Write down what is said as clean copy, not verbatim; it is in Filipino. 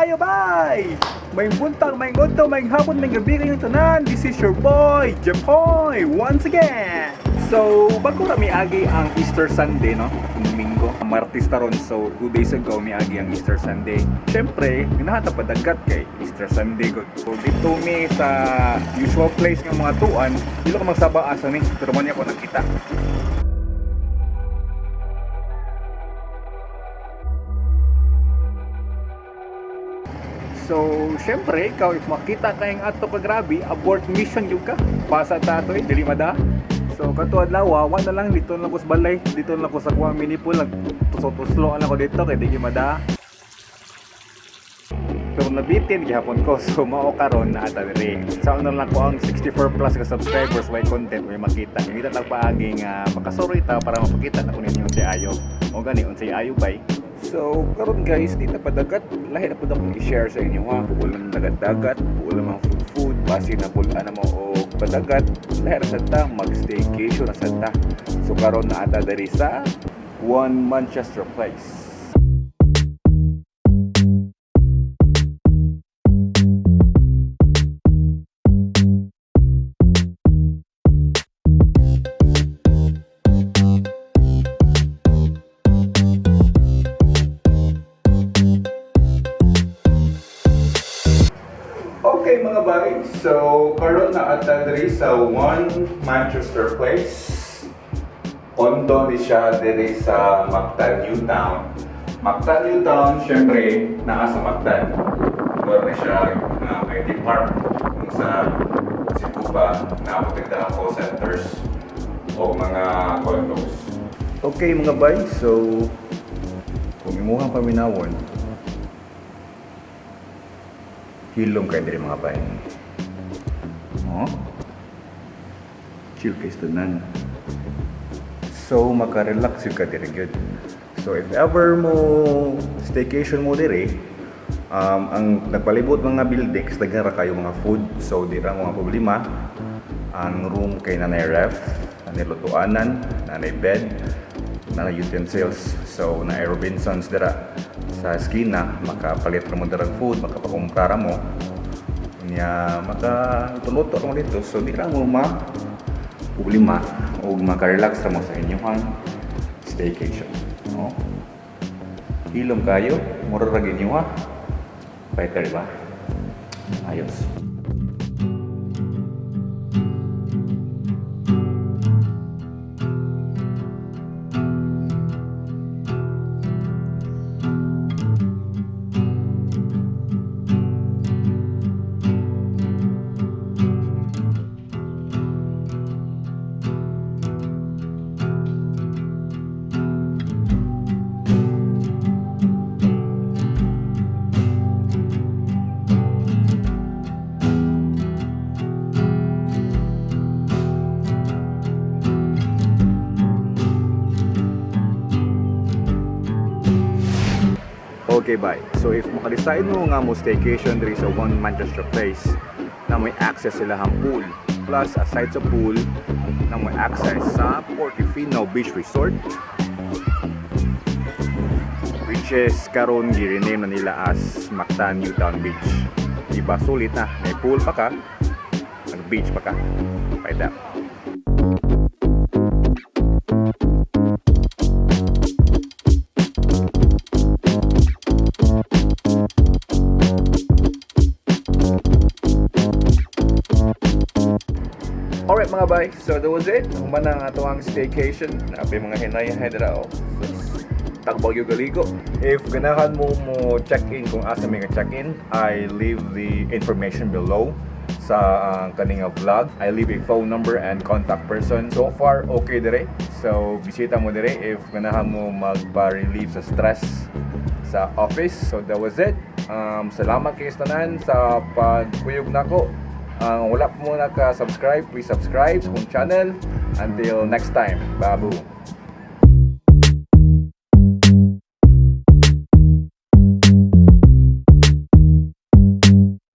kayo, bye! May buntag, may ngodto, may hapon, may gabi kayong tanan. This is your boy, Jepoy, once again. So, bago kami agi ang Easter Sunday, no? Domingo. Martes taron, so 2 days ago may agi ang Easter Sunday. Siyempre, hinahata pa dagat kay Easter Sunday. So, dito mi sa usual place ng mga tuan, dito ka magsaba asa ni, pero man ako nakita. So, syempre, ikaw, if makita kayong ato ka grabe, abort mission yung ka. Pasa tato eh, dili mada. So, kato adlaw, na lang, dito lang ko sa balay. Dito lang ko sa kuwang mini pool. Nagtusot-tusloan ako dito, kaya di mada. Pero nabitin, gihapon ko. So, mao karon na ata diri. Sa una lang ko ang 64 plus ka subscribers, may content, may makita. Hindi na paaging makasuri ta para mapakita na kunin yung si Ayo. O gani, unsay Ayo bay. So, karon guys, dito pa dagat, lahi na po akong i-share sa inyo ha. Pukul ng dagat-dagat, pukul ng mga food, base na pula na mo o padagat, lahi na sa ta, mag-staycation na sa ta. So, karon na ata dari sa One Manchester Place. Okay mga bay, so karon na ata diri sa One Manchester Place. Ondo ni siya diri sa Mactan, Newtown. Mactan, Newtown, syempre naa sa Mactan. Lugar na siya IT Park kung sa Situba na protektahan call centers o mga condos. Okay mga bay, so kung imuhang paminawon, hilom kayo diri mga bayan. Oh? Chill kayo tanan. So, makarelax yung ka diri good. So, if ever mo staycation mo diri, ang nagpalibot mga buildings, nagara kayo mga food. So, dira mga problema. Ang room kay nanay ref, nanay lutuanan, nanay bed, nanay utensils. So, na Robinsons dira sa eskina, makapalit mo darang food, makapakumpara mo niya, makatuluto mo dito. So di lang mo problema o makarelax mo sa inyong staycation, no? Hilom kayo, muraragin nyo ha, pahit ka diba? Ayos. Okay, bye. So if makadecide mo nga mo staycation diri sa One Manchester Place na may access sila ang pool, plus aside sa pool na may access sa Portofino Beach Resort, which is karon gi-rename na nila as Mactan Newtown Beach. Diba sulit na, may pool pa ka, nag-beach pa ka, paida. Alright mga bay, so that was it. Human ang atong staycation. Napi mga hinay-hinay dira o. Takbag yung galigo. If ganahan mo check-in kung asa may check-in, I leave the information below sa kaning vlog. I leave a phone number and contact person. So far, okay dire. So bisita mo dire if ganahan mo magpa-relieve sa stress sa office. So that was it. Salamat kayo tanan sa pagkuyog nako. Wala po muna ka-subscribe, please subscribe sa kong channel. Until next time, babu!